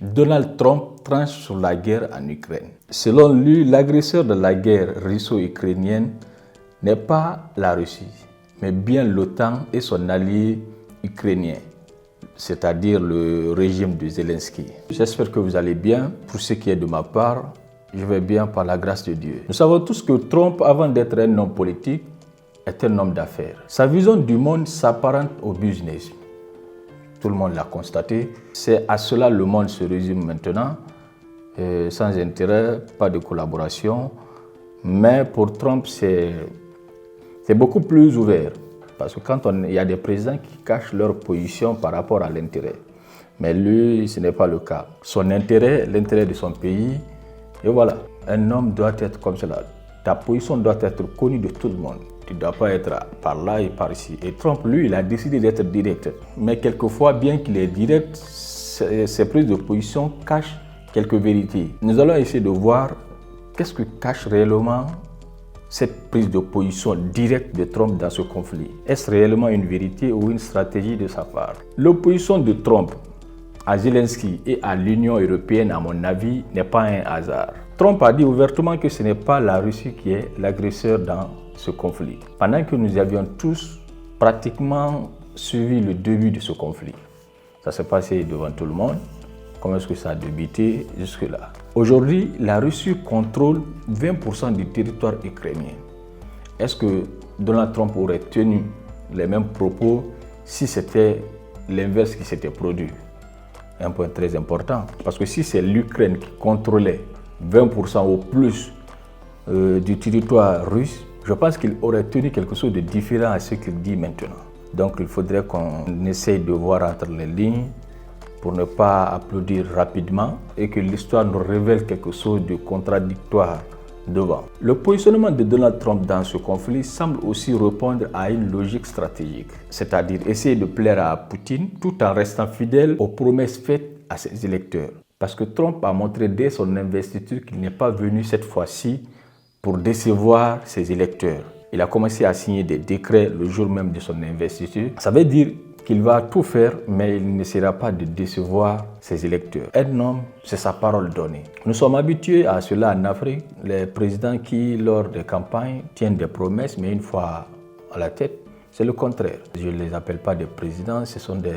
Donald Trump tranche sur la guerre en Ukraine. Selon lui, l'agresseur de la guerre russo-ukrainienne n'est pas la Russie, mais bien l'OTAN et son allié ukrainien, c'est-à-dire le régime de Zelensky. J'espère que vous allez bien. Pour ce qui est de ma part, je vais bien par la grâce de Dieu. Nous savons tous que Trump, avant d'être un homme politique, est un homme d'affaires. Sa vision du monde s'apparente au business. Tout le monde l'a constaté. C'est à cela le monde se résume maintenant. Sans intérêt, pas de collaboration. Mais pour Trump, c'est beaucoup plus ouvert. Parce que il y a des présidents qui cachent leur position par rapport à l'intérêt. Mais lui, ce n'est pas le cas. Son intérêt, l'intérêt de son pays, et voilà. Un homme doit être comme cela. Ta position doit être connue de tout le monde. Tu ne dois pas être par là et par ici. Et Trump, lui, il a décidé d'être direct. Mais quelquefois, bien qu'il est direct, ses prises de position cachent quelques vérités. Nous allons essayer de voir qu'est-ce que cache réellement cette prise de position directe de Trump dans ce conflit. Est-ce réellement une vérité ou une stratégie de sa part? L'opposition de Trump à Zelensky et à l'Union européenne, à mon avis, n'est pas un hasard. Trump a dit ouvertement que ce n'est pas la Russie qui est l'agresseur dans ce conflit. Pendant que nous avions tous pratiquement suivi le début de ce conflit. Ça s'est passé devant tout le monde. Comment est-ce que ça a débuté jusque-là? Aujourd'hui, la Russie contrôle 20% du territoire ukrainien. Est-ce que Donald Trump aurait tenu les mêmes propos si c'était l'inverse qui s'était produit? Un point très important. Parce que si c'est l'Ukraine qui contrôlait 20% ou plus du territoire russe, je pense qu'il aurait tenu quelque chose de différent à ce qu'il dit maintenant. Donc il faudrait qu'on essaye de voir entre les lignes pour ne pas applaudir rapidement et que l'histoire nous révèle quelque chose de contradictoire devant. Le positionnement de Donald Trump dans ce conflit semble aussi répondre à une logique stratégique, c'est-à-dire essayer de plaire à Poutine tout en restant fidèle aux promesses faites à ses électeurs. Parce que Trump a montré dès son investiture qu'il n'est pas venu cette fois-ci pour décevoir ses électeurs. Il a commencé à signer des décrets le jour même de son investiture. Ça veut dire qu'il va tout faire, mais il n'essaiera pas de décevoir ses électeurs. Un homme, c'est sa parole donnée. Nous sommes habitués à cela en Afrique. Les présidents qui, lors des campagnes, tiennent des promesses, mais une fois à la tête, c'est le contraire. Je ne les appelle pas des présidents, ce sont des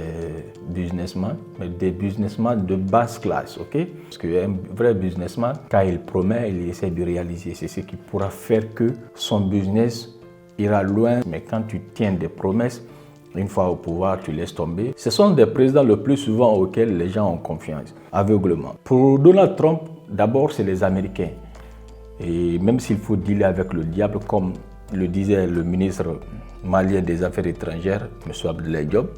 businessmen, mais des businessmen de basse classe, ok? Parce qu'un vrai businessman, quand il promet, il essaie de réaliser. C'est ce qui pourra faire que son business ira loin. Mais quand tu tiens des promesses, une fois au pouvoir, tu laisses tomber. Ce sont des présidents le plus souvent auxquels les gens ont confiance, aveuglement. Pour Donald Trump, d'abord, c'est les Américains. Et même s'il faut dealer avec le diable, comme le disait le ministre malien des Affaires étrangères, M. Abdoulaye Diop,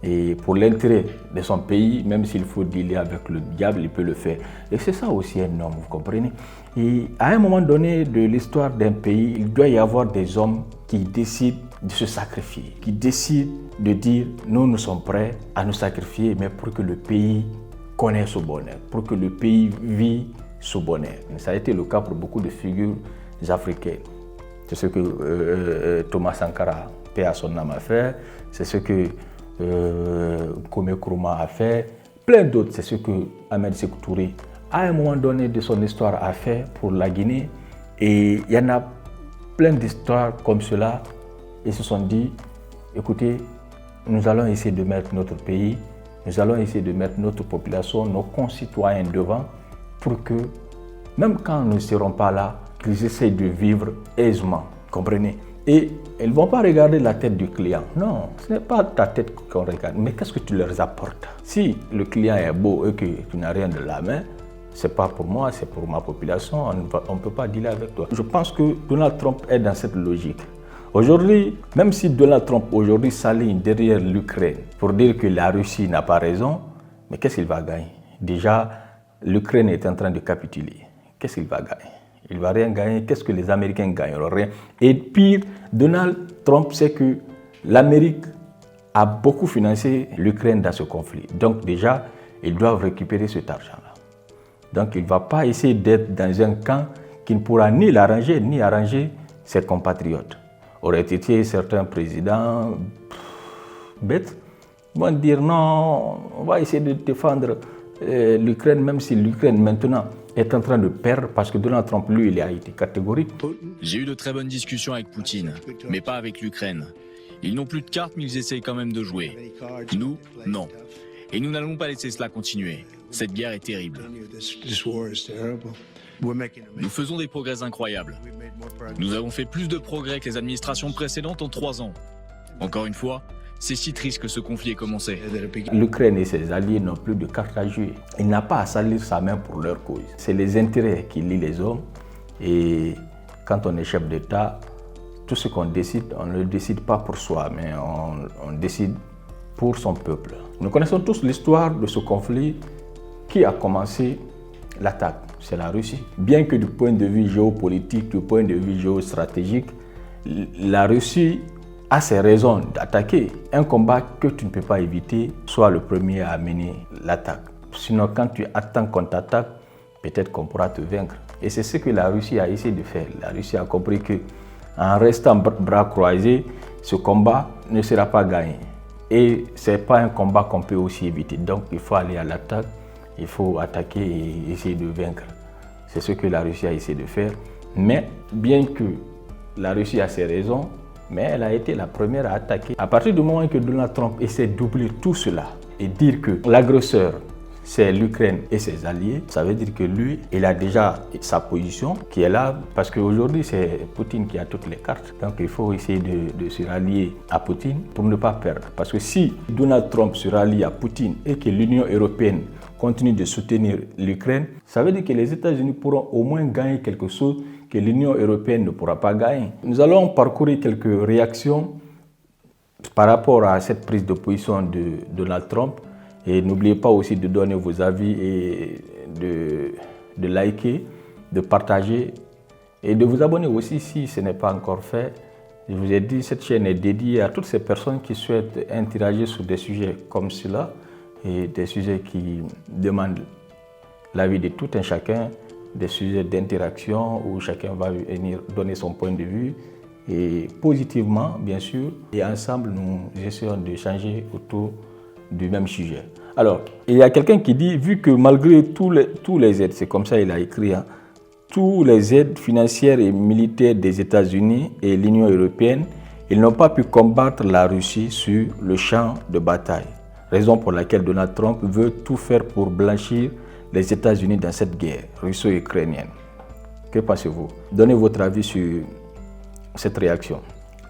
et pour l'intérêt de son pays, même s'il faut dealer avec le diable, il peut le faire. Et c'est ça aussi un homme, vous comprenez? Et à un moment donné de l'histoire d'un pays, il doit y avoir des hommes qui décident de se sacrifier, qui décident de dire nous sommes prêts à nous sacrifier, mais pour que le pays connaisse ce bonheur, pour que le pays vit ce bonheur. Ça a été le cas pour beaucoup de figures africaines. C'est ce que Thomas Sankara, paix à son âme, a fait, c'est ce que Kwame Nkrumah a fait, plein d'autres, c'est ce que Ahmed Sékou Touré, à un moment donné de son histoire, a fait pour la Guinée. Et il y en a plein d'histoires comme cela. Ils se sont dit, écoutez, nous allons essayer de mettre notre pays, nous allons essayer de mettre notre population, nos concitoyens devant, pour que, même quand nous ne serons pas là, qu'ils essayent de vivre aisément, comprenez? Et ils ne vont pas regarder la tête du client. Non, ce n'est pas ta tête qu'on regarde, mais qu'est-ce que tu leur apportes? Si le client est beau et que tu n'as rien de la main, ce n'est pas pour moi, c'est pour ma population, on ne peut pas dealer avec toi. Je pense que Donald Trump est dans cette logique. Aujourd'hui, même si Donald Trump aujourd'hui s'aligne derrière l'Ukraine pour dire que la Russie n'a pas raison, mais qu'est-ce qu'il va gagner? Déjà, l'Ukraine est en train de capituler. Qu'est-ce qu'il va gagner? Il ne va rien gagner. Qu'est-ce que les Américains gagneront? Rien. Et pire, Donald Trump sait que l'Amérique a beaucoup financé l'Ukraine dans ce conflit. Donc déjà, ils doivent récupérer cet argent-là. Donc il ne va pas essayer d'être dans un camp qui ne pourra ni l'arranger, ni arranger ses compatriotes. Aurait été certains présidents bêtes vont dire non, on va essayer de défendre l'Ukraine, même si l'Ukraine maintenant est en train de perdre, parce que Donald Trump, lui, il a été catégorique. J'ai eu de très bonnes discussions avec Poutine, mais pas avec l'Ukraine. Ils n'ont plus de cartes, mais ils essayent quand même de jouer. Nous, non. Et nous n'allons pas laisser cela continuer. Cette guerre est terrible. Nous faisons des progrès incroyables. Nous avons fait plus de progrès que les administrations précédentes en 3 ans. Encore une fois, c'est si triste que ce conflit ait commencé. L'Ukraine et ses alliés n'ont plus de cartes à jouer. Il n'a pas à salir sa main pour leur cause. C'est les intérêts qui lient les hommes. Et quand on est chef d'État, tout ce qu'on décide, on ne le décide pas pour soi, mais on décide pour son peuple. Nous connaissons tous l'histoire de ce conflit qui a commencé l'attaque. C'est la Russie. Bien que du point de vue géopolitique, du point de vue géostratégique, la Russie a ses raisons d'attaquer. Un combat que tu ne peux pas éviter, sois le premier à mener l'attaque. Sinon, quand tu attends qu'on t'attaque, peut-être qu'on pourra te vaincre. Et c'est ce que la Russie a essayé de faire. La Russie a compris que en restant bras croisés, ce combat ne sera pas gagné. Et ce n'est pas un combat qu'on peut aussi éviter. Donc il faut aller à l'attaque, il faut attaquer et essayer de vaincre. C'est ce que la Russie a essayé de faire. Mais bien que la Russie a ses raisons, mais elle a été la première à attaquer. À partir du moment que Donald Trump essaie d'oublier tout cela et dire que l'agresseur, c'est l'Ukraine et ses alliés, ça veut dire que lui, il a déjà sa position qui est là, parce qu'aujourd'hui, c'est Poutine qui a toutes les cartes. Donc il faut essayer de se rallier à Poutine pour ne pas perdre. Parce que si Donald Trump se rallie à Poutine et que l'Union européenne continue de soutenir l'Ukraine, ça veut dire que les États-Unis pourront au moins gagner quelque chose que l'Union européenne ne pourra pas gagner. Nous allons parcourir quelques réactions par rapport à cette prise de position de Donald Trump. Et n'oubliez pas aussi de donner vos avis et de liker, de partager et de vous abonner aussi si ce n'est pas encore fait. Je vous ai dit, cette chaîne est dédiée à toutes ces personnes qui souhaitent interagir sur des sujets comme cela et des sujets qui demandent l'avis de tout un chacun, des sujets d'interaction où chacun va venir donner son point de vue et positivement bien sûr. Et ensemble, nous essayons de changer autour du même sujet. Alors, il y a quelqu'un qui dit, vu que malgré tous les aides, c'est comme ça il a écrit, hein, tous les aides financières et militaires des États-Unis et l'Union européenne, ils n'ont pas pu combattre la Russie sur le champ de bataille. Raison pour laquelle Donald Trump veut tout faire pour blanchir les États-Unis dans cette guerre russo-ukrainienne. Que pensez-vous? Donnez votre avis sur cette réaction.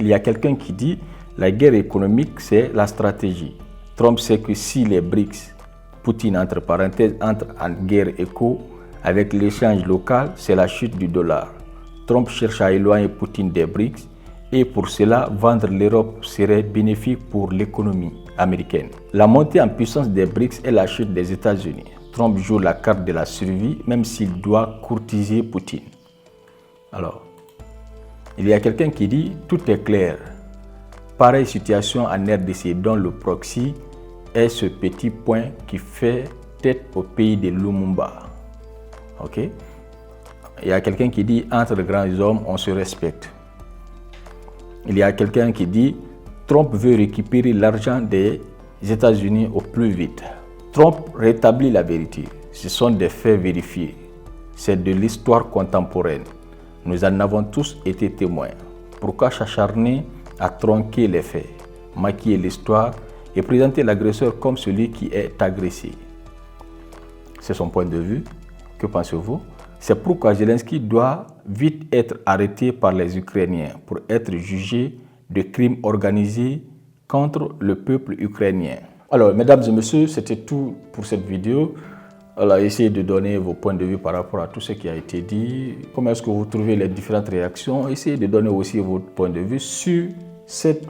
Il y a quelqu'un qui dit, la guerre économique, c'est la stratégie. Trump sait que si les BRICS, Poutine entre parenthèses, entre en guerre éco avec l'échange local, c'est la chute du dollar. Trump cherche à éloigner Poutine des BRICS et pour cela, vendre l'Europe serait bénéfique pour l'économie américaine. La montée en puissance des BRICS est la chute des États-Unis. Trump joue la carte de la survie même s'il doit courtiser Poutine. Alors, il y a quelqu'un qui dit « Tout est clair ». Pareille situation en RDC dont le proxy est ce petit point qui fait tête au pays de Lumumba. Ok? Il y a quelqu'un qui dit entre grands hommes on se respecte. Il y a quelqu'un qui dit Trump veut récupérer l'argent des États-Unis au plus vite. Trump rétablit la vérité. Ce sont des faits vérifiés. C'est de l'histoire contemporaine. Nous en avons tous été témoins. Pourquoi s'acharner à tronquer les faits, maquiller l'histoire et présenter l'agresseur comme celui qui est agressé? C'est son point de vue. Que pensez-vous? C'est pourquoi Zelensky doit vite être arrêté par les Ukrainiens pour être jugé de crimes organisés contre le peuple ukrainien. Alors, mesdames et messieurs, c'était tout pour cette vidéo. Alors, essayez de donner vos points de vue par rapport à tout ce qui a été dit. Comment est-ce que vous trouvez les différentes réactions? Essayez de donner aussi votre point de vue sur cette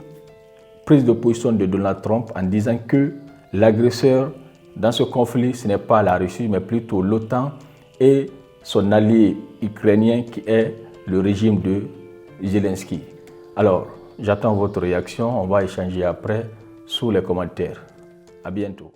prise de position de Donald Trump en disant que l'agresseur dans ce conflit, ce n'est pas la Russie, mais plutôt l'OTAN et son allié ukrainien qui est le régime de Zelensky. Alors, j'attends votre réaction. On va échanger après sous les commentaires. À bientôt.